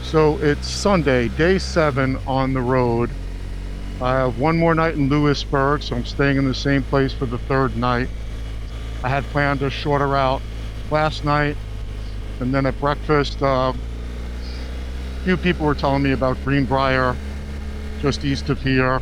So it's Sunday, day 7 on the road. I have one more night in Lewisburg, so I'm staying in the same place for the 3rd night. I had planned a shorter route last night, and then at breakfast, a few people were telling me about Greenbrier, just east of here.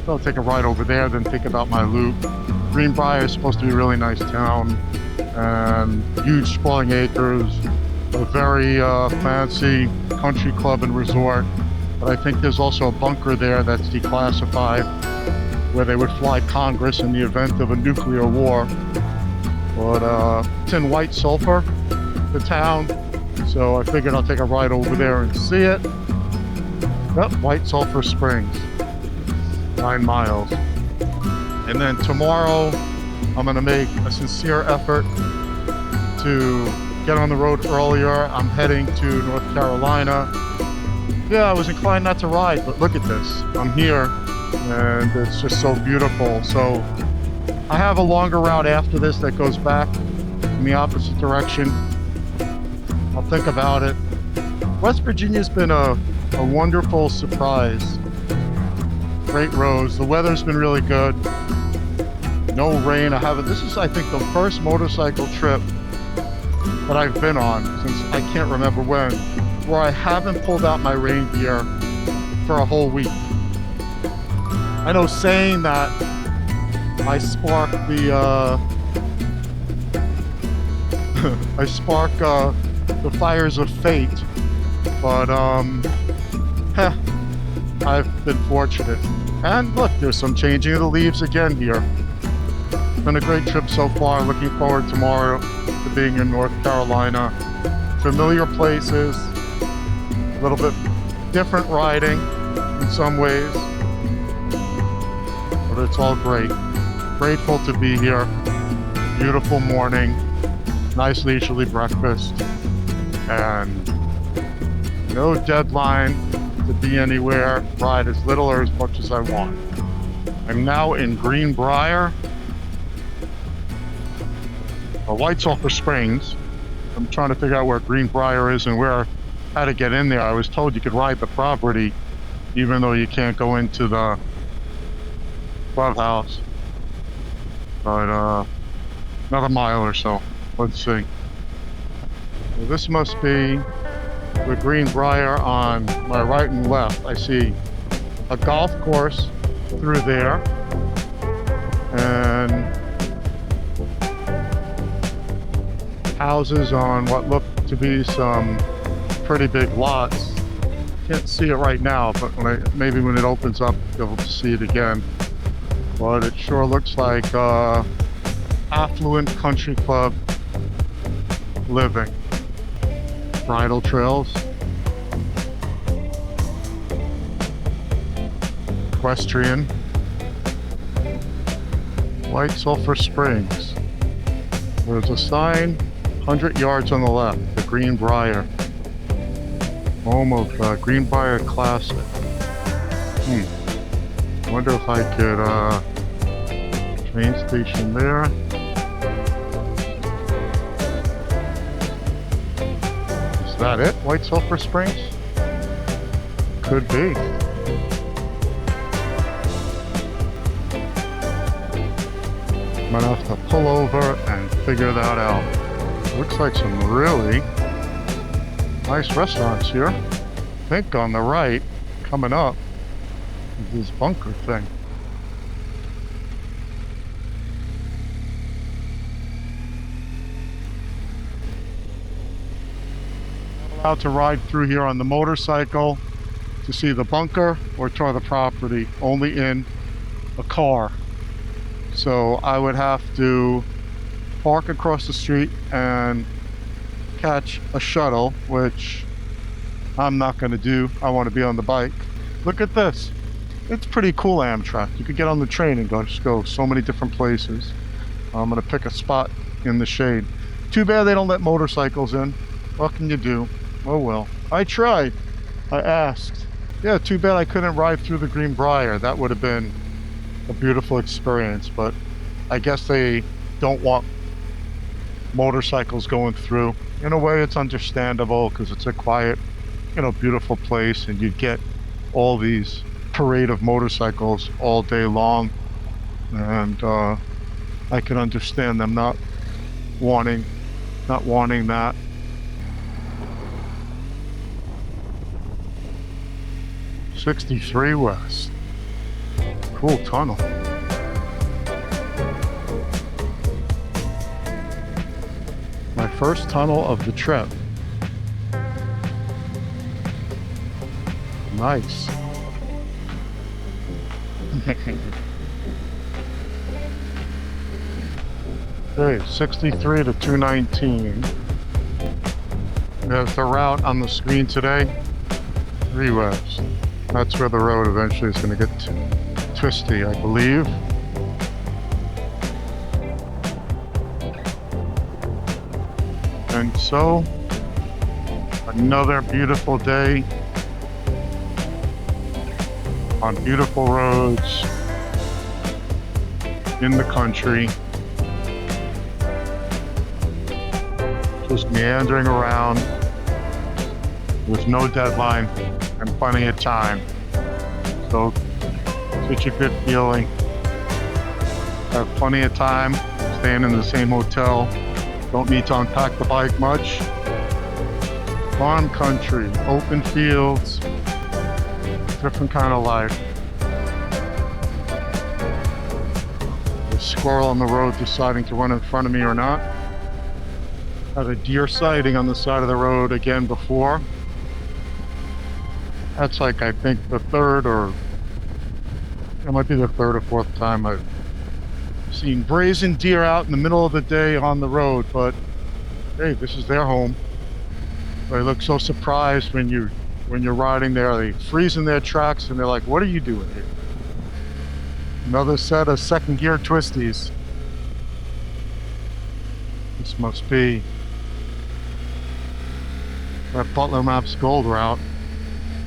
So I'll take a ride over there, then think about my loop. Greenbrier is supposed to be a really nice town, and huge sprawling acres, a very fancy country club and resort. But I think there's also a bunker there that's declassified, where they would fly Congress in the event of a nuclear war. But it's in White Sulphur, the town, so I figured I'll take a ride over there and see it. Yep, White Sulphur Springs, 9 miles. And then tomorrow, I'm gonna make a sincere effort to get on the road earlier. I'm heading to North Carolina. Yeah, I was inclined not to ride, but look at this. I'm here, and it's just so beautiful. So I have a longer route after this that goes back in the opposite direction. I'll think about it. West Virginia's been a wonderful surprise. Great roads. The weather's been really good. No rain. This is, I think, the first motorcycle trip that I've been on since I can't remember when, where I haven't pulled out my rain gear for a whole week. I know saying that I spark the fires of fate, but I've been fortunate. And look, there's some changing of the leaves again here. It's been a great trip so far. Looking forward tomorrow to being in North Carolina. Familiar places, a little bit different riding in some ways, but it's all great. Grateful to be here. Beautiful morning, nice leisurely breakfast, and no deadline to be anywhere. Ride as little or as much as I want. I'm now in Greenbrier, White Sulphur Springs. I'm trying to figure out where Greenbrier is and how to get in there. I was told you could ride the property even though you can't go into the clubhouse. But another mile or so. Let's see. Well, this must be the Greenbrier on my right and left. I see a golf course through there, and houses on what look to be some pretty big lots. Can't see it right now, but maybe when it opens up, you'll see it again. But it sure looks like affluent country club living. Bridle trails, equestrian, White Sulphur Springs. There's a sign, 100 yards on the left, the Greenbrier, home of Greenbrier Classic. Wonder if I could, train station there. Is that it? White Sulphur Springs? Could be. I'm gonna have to pull over and figure that out. Looks like some really nice restaurants here. I think on the right, coming up, is this bunker thing. Allowed to ride through here on the motorcycle to see the bunker or tour the property, only in a car. So I would have to park across the street and catch a shuttle, which I'm not going to do. I want to be on the bike. Look at this. It's pretty cool, Amtrak. You could get on the train and just go so many different places. I'm going to pick a spot in the shade. Too bad they don't let motorcycles in. What can you do? Oh well. I tried. I asked. Yeah, too bad I couldn't ride through the Greenbrier. That would have been a beautiful experience, but I guess they don't want motorcycles going through. In a way, it's understandable because it's a quiet beautiful place, and you'd get all these parade of motorcycles all day long, and I can understand them not wanting that. '63 West. Cool tunnel. My first tunnel of the trip. Nice. Okay, 63 to 219. There's the route on the screen today. 3 West. That's where the road eventually is going to get to Twisty, I believe. And so, another beautiful day on beautiful roads in the country. Just meandering around with no deadline and plenty of time. So, such a good feeling. Have plenty of time, staying in the same hotel. Don't need to unpack the bike much. Farm country, open fields, different kind of life. A squirrel on the road deciding to run in front of me or not. Had a deer sighting on the side of the road again before. That's like, I think, the third or it might be the third or fourth time I've seen brazen deer out in the middle of the day on the road, but hey, this is their home. They look so surprised when you're riding there. They freeze in their tracks and they're like, what are you doing here? Another set of second gear Twisties. This must be that Butler Maps Gold route,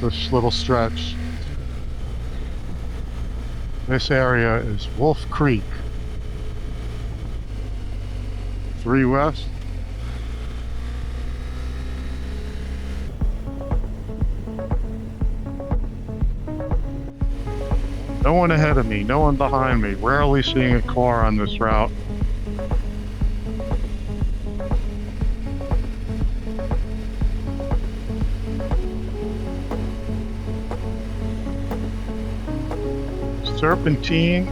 this little stretch. This area is Wolf Creek. 3 West. No one ahead of me, no one behind me. Rarely seeing a car on this route. Serpentine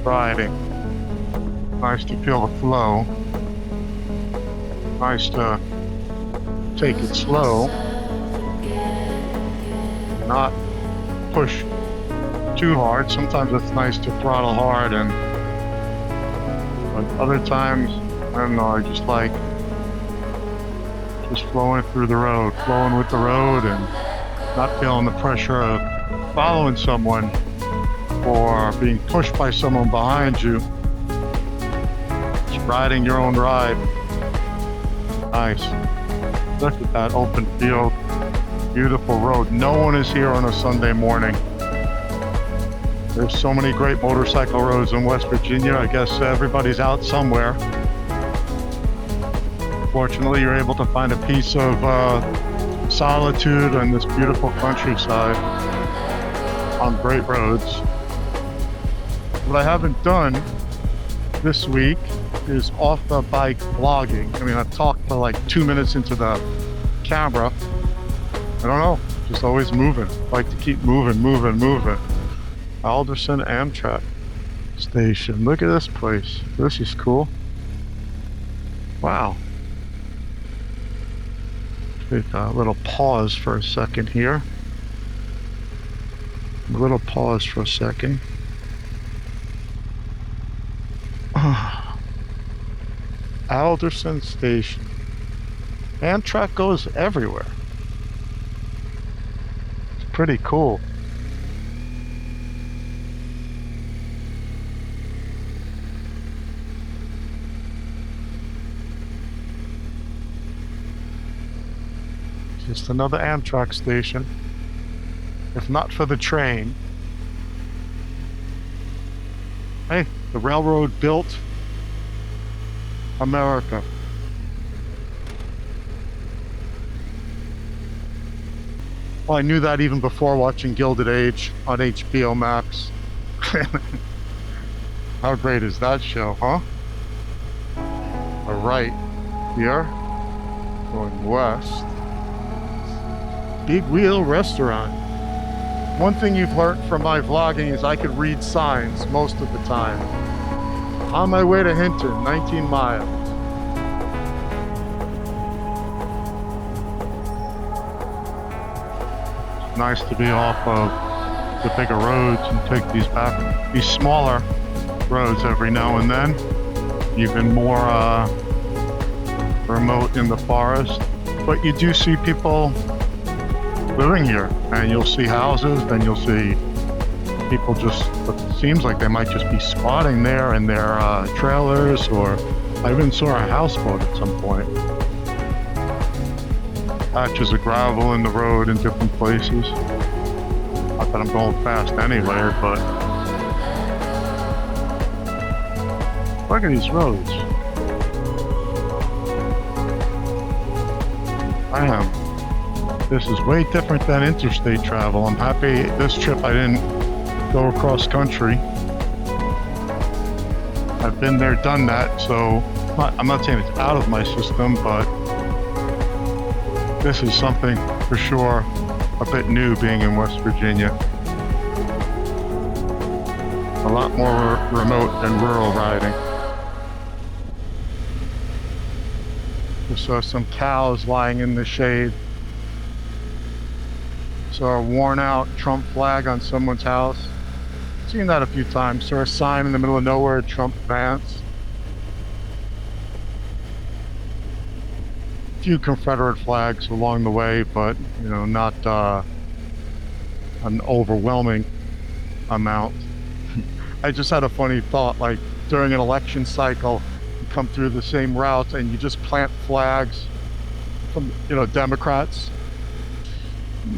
riding. Nice to feel the flow. Nice to take it slow. Not push too hard. Sometimes it's nice to throttle hard, and but other times, I don't know, I just like just flowing through the road, flowing with the road, and not feeling the pressure of following someone or being pushed by someone behind you. Just riding your own ride. Nice. Look at that open field. Beautiful road. No one is here on a Sunday morning. There's so many great motorcycle roads in West Virginia. I guess everybody's out somewhere. Fortunately, you're able to find a piece of solitude in this beautiful countryside on great roads. What I haven't done this week is off the bike vlogging. I mean, I've talked for like 2 minutes into the camera. I don't know, just always moving. Like to keep moving. Alderson Amtrak station. Look at this place. This is cool. Wow. Take a little pause for a second here. A little pause for a second. Alderson station. Amtrak goes everywhere. It's pretty cool. Just another Amtrak station. If not for the train. Hey, the railroad built America. Well, I knew that even before watching Gilded Age on HBO Max. How great is that show, huh? All right, here, going west. Big Wheel Restaurant. One thing you've learned from my vlogging is I could read signs most of the time. On my way to Hinton, 19 miles. It's nice to be off of the bigger roads and take these smaller roads every now and then. Even more remote in the forest. But you do see people living here, and you'll see houses, then you'll see people just, it seems like they might just be squatting there in their trailers, or I even saw a houseboat at some point. Patches of gravel in the road in different places. Not that I'm going fast anyway, but look at these roads. This is way different than interstate travel. I'm happy this trip I didn't go across country. I've been there, done that, so I'm not saying it's out of my system, but this is something for sure a bit new being in West Virginia. A lot more remote and rural riding. We saw some cows lying in the shade. Saw a worn out Trump flag on someone's house. Seen that a few times. Saw a sign in the middle of nowhere, Trump Vance. A few Confederate flags along the way, but not an overwhelming amount. I just had a funny thought, like during an election cycle, you come through the same routes and you just plant flags from Democrats.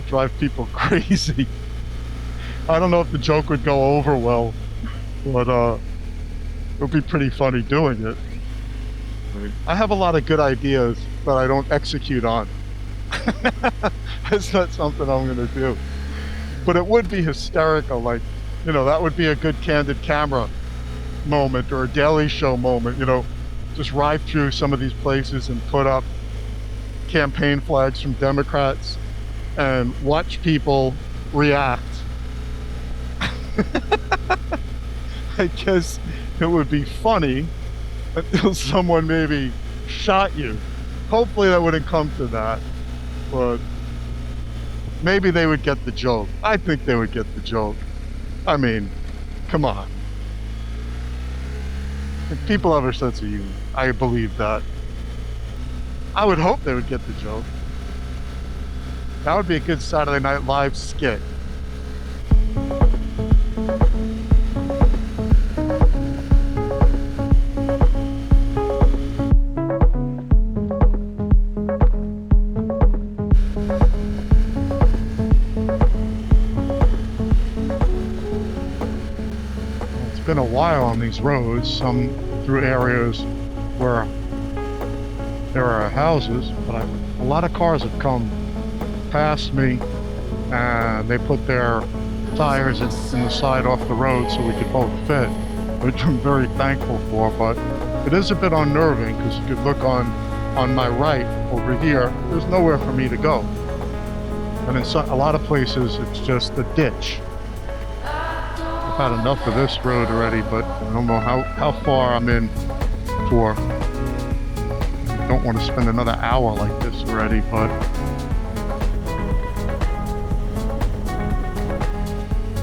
Drive people crazy. I don't know if the joke would go over well, but it would be pretty funny doing it. I have a lot of good ideas that I don't execute on. It's not something I'm gonna do, but it would be hysterical. Like, that would be a good candid camera moment or a Daily Show moment. Just ride through some of these places and put up campaign flags from Democrats and watch people react. I guess it would be funny until someone maybe shot you. Hopefully that wouldn't come to that, but maybe they would get the joke. I think they would get the joke. I mean, come on. If people have a sense of humor, I believe that. I would hope they would get the joke. That would be a good Saturday Night Live skit. It's been a while on these roads, some through areas where there are houses, but a lot of cars have come past me, and they put their tires in the side off the road so we could both fit, which I'm very thankful for. But it is a bit unnerving because you could look on my right over here, there's nowhere for me to go, and in a lot of places it's just a ditch. I've had enough of this road already, but I don't know how far I'm in for. I don't want to spend another hour like this already, but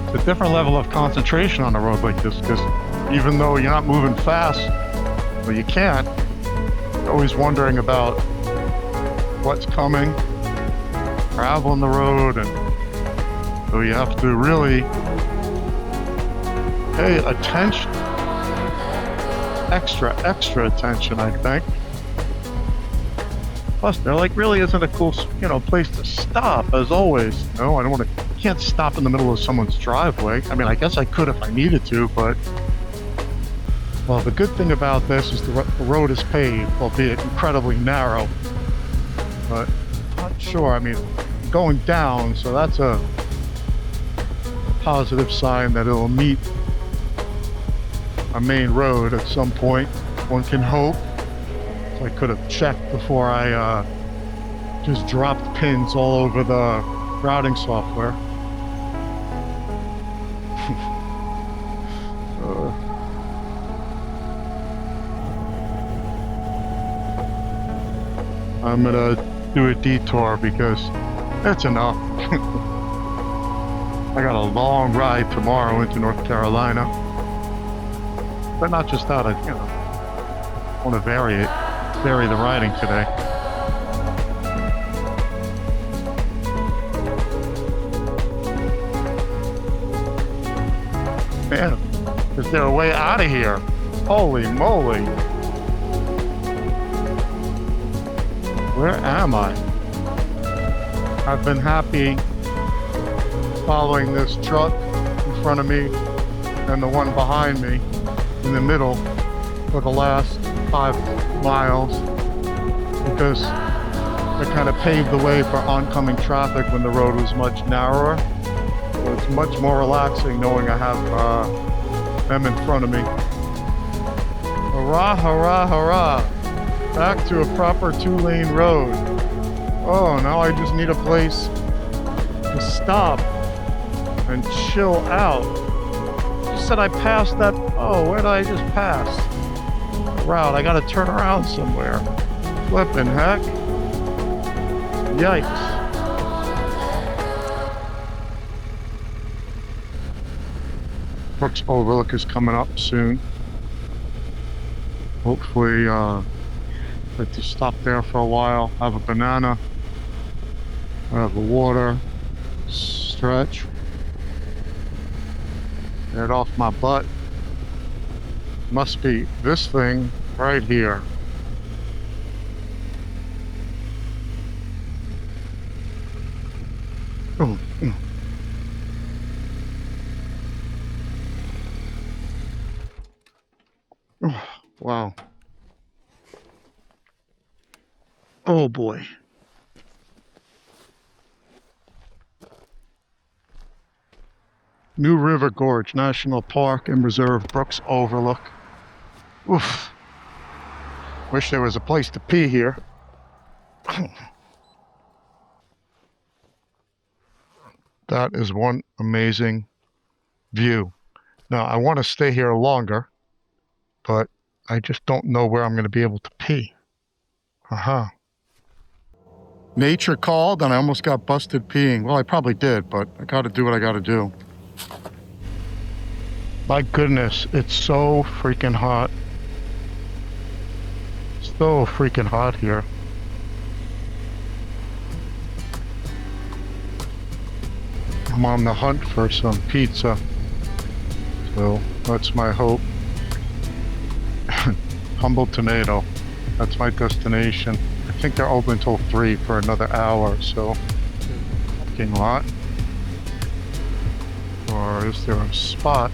it's a different level of concentration on a road like this, because even though you're not moving fast, well, you can't, you're always wondering about what's coming, travel on the road, and so you have to really pay attention, extra attention, I think. Plus, there really isn't a cool, place to stop, as always. Can't stop in the middle of someone's driveway. I mean, I guess I could if I needed to, but well, the good thing about this is the road is paved, albeit incredibly narrow. But I'm not sure. I mean, going down, so that's a positive sign that it'll meet a main road at some point. One can hope. So I could have checked before I just dropped pins all over the routing software. I'm gonna do a detour because that's enough. I got a long ride tomorrow into North Carolina. But not just that, I want to vary the riding today. Man, is there a way out of here? Holy moly. Where am I? I've been happy following this truck in front of me and the one behind me in the middle for the last 5 miles because it kind of paved the way for oncoming traffic when the road was much narrower. So it's much more relaxing knowing I have them in front of me. Hurrah, hurrah, hurrah. Back to a proper 2-lane road. Oh, now I just need a place to stop and chill out. You said I passed that. Oh, where did I just pass? Route. I gotta turn around somewhere. Flippin' heck. Yikes. Brooks Overlook is coming up soon. Hopefully, let you stop there for a while, have a banana, have a water, stretch, get it off my butt. Must be this thing right here. Oh, oh, wow. Oh boy. New River Gorge National Park and Reserve, Brooks Overlook. Oof. Wish there was a place to pee here. That is one amazing view. Now, I want to stay here longer, but I just don't know where I'm going to be able to pee. Nature called and I almost got busted peeing. Well, I probably did, but I gotta do what I gotta do. My goodness, it's so freaking hot. So freaking hot here. I'm on the hunt for some pizza. So that's my hope. Humble Tomato. That's my destination. I think they're open until 3 for another hour, so parking lot. Or is there a spot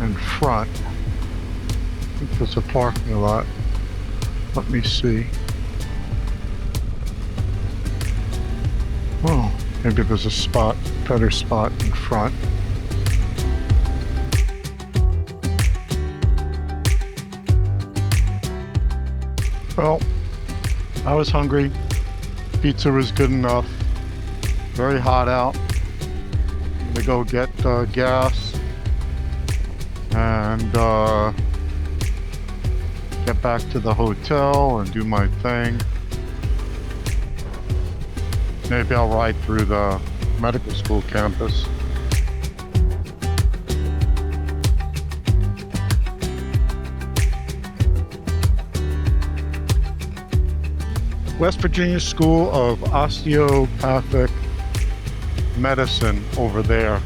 in front? I think there's a parking lot. Let me see. Oh, maybe there's a spot, better spot in front. Well, I was hungry. Pizza was good enough. Very hot out. I'm gonna go get gas and get back to the hotel and do my thing. Maybe I'll ride through the medical school campus. West Virginia School of Osteopathic Medicine over there.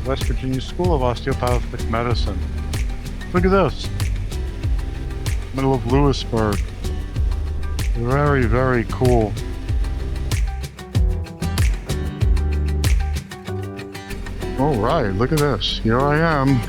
West Virginia School of Osteopathic Medicine. Look at this. Middle of Lewisburg. Very, very cool. All right, look at this. Here I am.